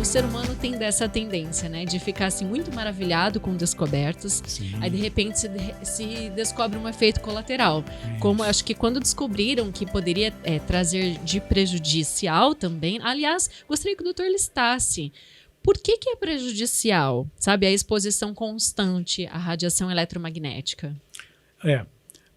ser humano tem dessa tendência, né? De ficar assim muito maravilhado com descobertas. Sim. Aí de repente se descobre um efeito colateral. Como eu acho que quando descobriram que poderia trazer de prejudicial também. Aliás, gostaria que o doutor listasse. Por que é prejudicial, sabe, a exposição constante à radiação eletromagnética?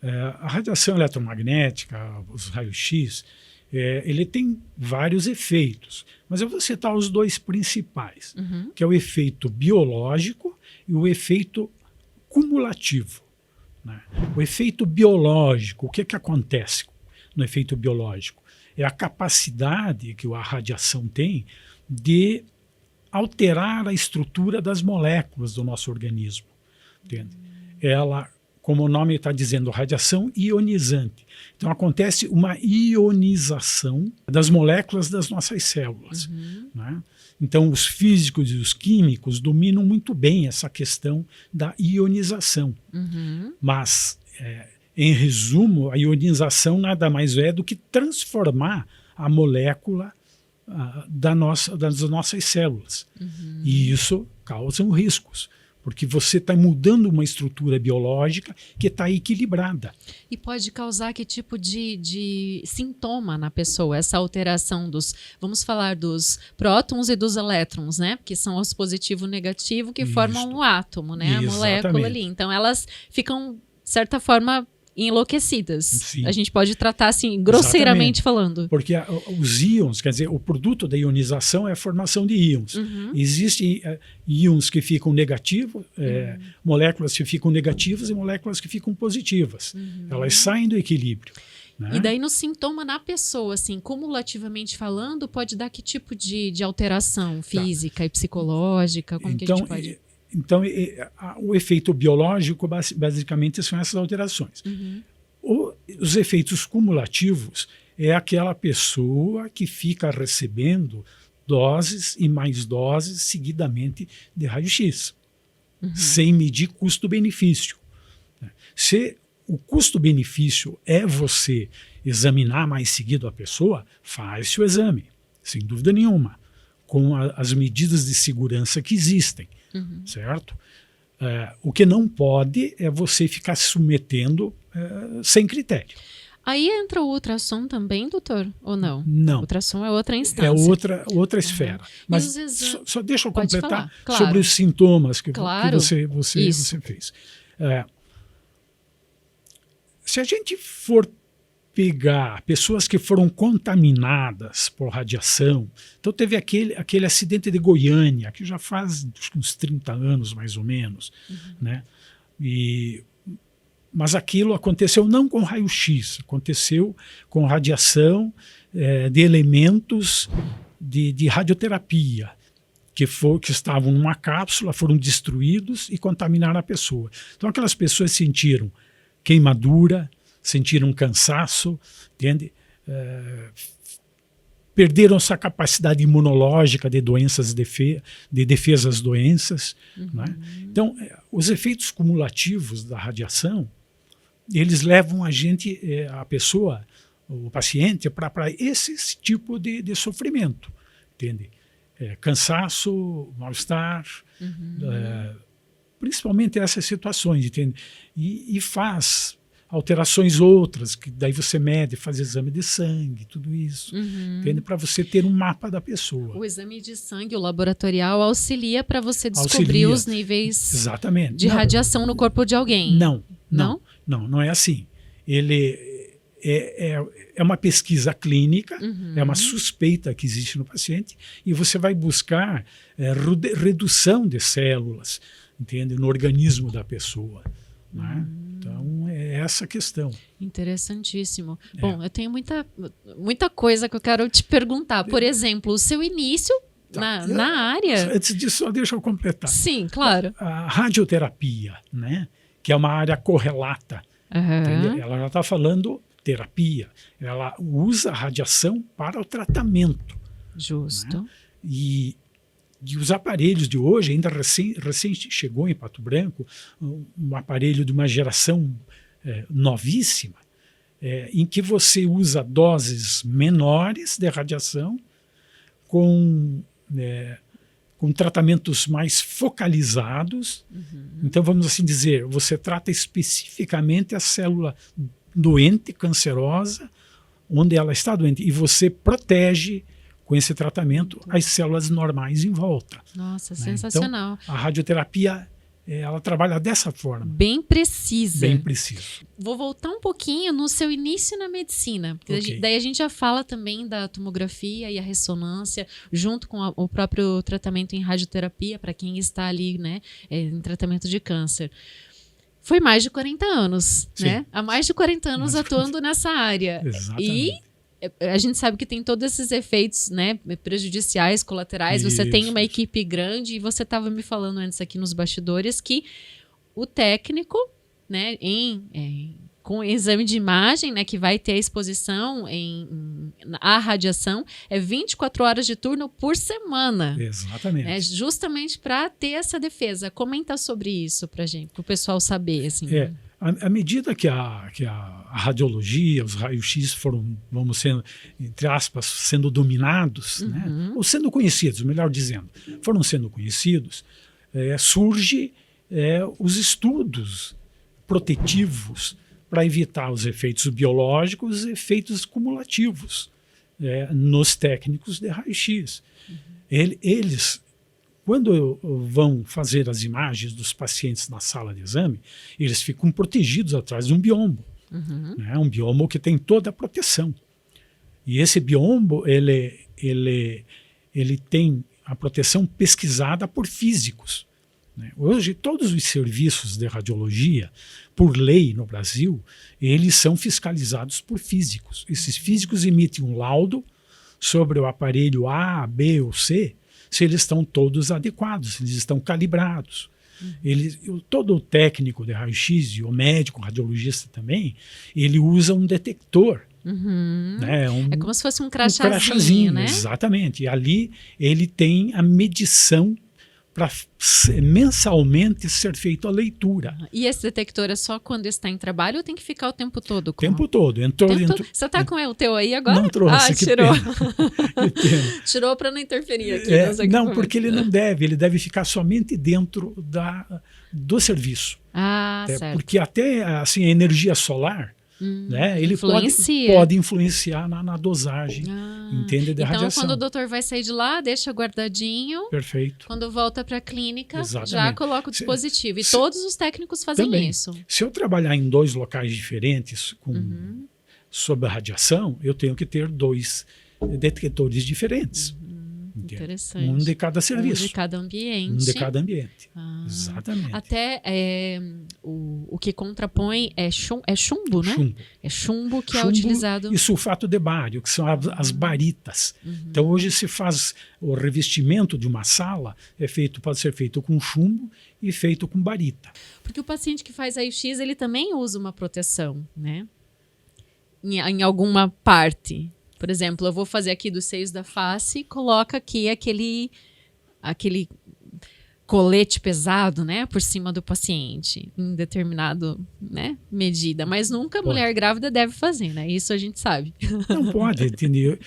A radiação eletromagnética, os raios-x, ele tem vários efeitos, mas eu vou citar os dois principais, que é o efeito biológico e o efeito cumulativo, né? O efeito biológico, o que acontece no efeito biológico? É a capacidade que a radiação tem de alterar a estrutura das moléculas do nosso organismo. Entende? Ela, como o nome está dizendo, radiação ionizante. Então acontece uma ionização das moléculas das nossas células. Né? Então os físicos e os químicos dominam muito bem essa questão da ionização. Mas, em resumo, a ionização nada mais é do que transformar a molécula das nossas células. E isso causa riscos, porque você está mudando uma estrutura biológica que está equilibrada. E pode causar que tipo de sintoma na pessoa, essa alteração vamos falar dos prótons e dos elétrons, né? Que são os positivo e negativo que formam o átomo, né? A molécula ali. Então elas ficam, de certa forma, enlouquecidas. Sim. A gente pode tratar assim, grosseiramente falando. Porque os íons, quer dizer, o produto da ionização é a formação de íons. Existem íons que ficam negativos, moléculas que ficam negativas e moléculas que ficam positivas. Elas saem do equilíbrio. Né? E daí no sintoma na pessoa, assim, cumulativamente falando, pode dar que tipo de alteração física e psicológica? Como que a gente pode... Então, o efeito biológico, basicamente, são essas alterações. Os efeitos cumulativos é aquela pessoa que fica recebendo doses e mais doses seguidamente de raio-x, sem medir custo-benefício. Se o custo-benefício é você examinar mais seguido a pessoa, faz o exame, sem dúvida nenhuma, com as medidas de segurança que existem. Certo? O que não pode é você ficar se submetendo sem critério. Aí entra o ultrassom também, doutor? Ou não? Não. O ultrassom é outra instância. É outra esfera. Mas só deixa eu completar sobre os sintomas que você fez. Se a gente for pegar pessoas que foram contaminadas por radiação. Então teve aquele acidente de Goiânia, que já faz uns 30 anos mais ou menos, né? Mas aquilo aconteceu não com raio-x, aconteceu com radiação de elementos de radioterapia, que estavam numa cápsula, foram destruídos e contaminaram a pessoa. Então aquelas pessoas sentiram queimadura, sentiram cansaço, entende? Perderam sua capacidade imunológica de doenças, de defesa às doenças. Né? Então, os efeitos cumulativos da radiação, eles levam a pessoa, o paciente, para esse tipo de sofrimento, entende? Cansaço, mal-estar, principalmente essas situações, entende? E faz alterações outras, que daí você mede, faz exame de sangue, tudo isso, entende? Para você ter um mapa da pessoa. O exame de sangue, o laboratorial, auxilia para você descobrir os níveis de radiação no corpo de alguém. Não é assim. Ele é uma pesquisa clínica, é uma suspeita que existe no paciente, e você vai buscar redução de células, entende? No organismo da pessoa. Né? Então, é essa a questão. Interessantíssimo. Bom, eu tenho muita coisa que eu quero te perguntar. Por exemplo, o seu início na área... Antes disso, só deixa eu completar. Sim, claro. A radioterapia, né? Que é uma área correlata. Ela já está falando terapia. Ela usa a radiação para o tratamento. Justo. Né? E os aparelhos de hoje, ainda recém chegou em Pato Branco, um aparelho de uma geração novíssima, em que você usa doses menores de radiação com com tratamentos mais focalizados. Então, vamos assim dizer, você trata especificamente a célula doente, cancerosa, onde ela está doente, e você protege com esse tratamento as células normais em volta. Nossa, sensacional. Então, a radioterapia, ela trabalha dessa forma. Bem precisa. Bem preciso. Vou voltar um pouquinho no seu início na medicina. Porque daí a gente já fala também da tomografia e a ressonância, junto com o próprio tratamento em radioterapia, para quem está ali, né, em tratamento de câncer. Foi mais de 40 anos, né? Há mais de 40 anos atuando nessa área. Exatamente. E a gente sabe que tem todos esses efeitos, né, prejudiciais, colaterais. Você tem uma equipe grande, e você estava me falando antes aqui nos bastidores que o técnico, né, com exame de imagem, né, que vai ter a exposição à radiação, é 24 horas de turno por semana. Exatamente. É justamente para ter essa defesa. Comenta sobre isso para gente, para o pessoal saber. Assim. À medida que a radiologia, os raios-x foram, vamos sendo, entre aspas, sendo dominados, né? Ou sendo conhecidos, melhor dizendo, foram sendo conhecidos, surge os estudos protetivos para evitar os efeitos biológicos e efeitos cumulativos nos técnicos de raio-x. Eles, quando vão fazer as imagens dos pacientes na sala de exame, eles ficam protegidos atrás de um biombo. Né? Um biombo que tem toda a proteção. E esse biombo, ele tem a proteção pesquisada por físicos. Né? Hoje, todos os serviços de radiologia, por lei no Brasil, eles são fiscalizados por físicos. Esses físicos emitem um laudo sobre o aparelho A, B ou C, se eles estão todos adequados, se eles estão calibrados. Todo o técnico de raio-x e o médico, o radiologista também, ele usa um detector. Né? É como se fosse um crachazinho, né? Exatamente. E ali ele tem a medição para mensalmente ser feita a leitura. E esse detector é só quando está em trabalho ou tem que ficar o tempo todo? O tempo todo. Você está com o teu aí agora? Não trouxe. Tirou. Tirou para não interferir aqui. Não, porque ele não deve. Ele deve ficar somente dentro do serviço. Certo. Porque até assim, a energia solar, né, ele pode influenciar na dosagem, entende, de radiação. Então, quando o doutor vai sair de lá, deixa guardadinho. Perfeito. Quando volta para a clínica, exatamente, já coloca o dispositivo. E todos os técnicos fazem também, isso. Se eu trabalhar em 2 locais diferentes sob a radiação, eu tenho que ter 2 detectores diferentes. Interessante. Um de cada serviço. Um de cada ambiente. Um de cada ambiente. Exatamente. Até o que contrapõe é chumbo, né? Chumbo. É chumbo que é utilizado. E sulfato de bário, que são as baritas. Então, hoje se faz o revestimento de uma sala, pode ser feito com chumbo e feito com barita. Porque o paciente que faz raio-x, ele também usa uma proteção, né? Em alguma parte. Por exemplo, eu vou fazer aqui dos seios da face, coloca aqui aquele colete pesado, né, por cima do paciente, em determinado, né, medida. Mas nunca a mulher grávida deve fazer, né? Isso a gente sabe. Não pode, entendeu?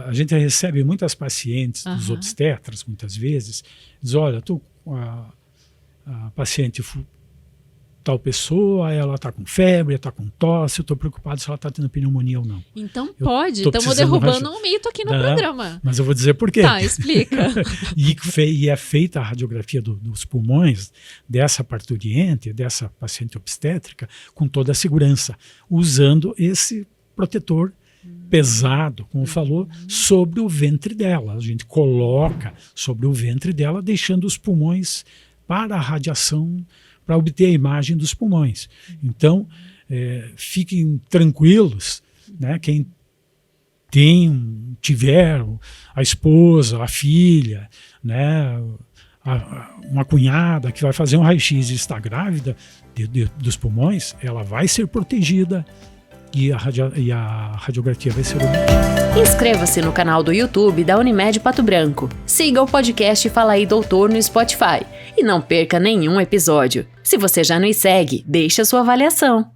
A gente recebe muitas pacientes dos obstetras, muitas vezes, diz, olha, a paciente tal pessoa, ela está com febre, está com tosse, eu estou preocupado se ela está tendo pneumonia ou não. Então pode, estamos derrubando um mito aqui no programa. Mas eu vou dizer por quê. Tá, explica. E é feita a radiografia dos pulmões dessa parturiente, dessa paciente obstétrica, com toda a segurança, usando esse protetor pesado, como falou, sobre o ventre dela. A gente coloca sobre o ventre dela, deixando os pulmões para a radiação, para obter a imagem dos pulmões. Então, fiquem tranquilos, né? Quem tiver a esposa, a filha, né? Uma cunhada que vai fazer um raio-x e está grávida dos pulmões, ela vai ser protegida e a radiografia vai ser obtida. Inscreva-se no canal do YouTube da Unimed Pato Branco. Siga o podcast Fala aí Doutor no Spotify. E não perca nenhum episódio. Se você já nos segue, deixe a sua avaliação.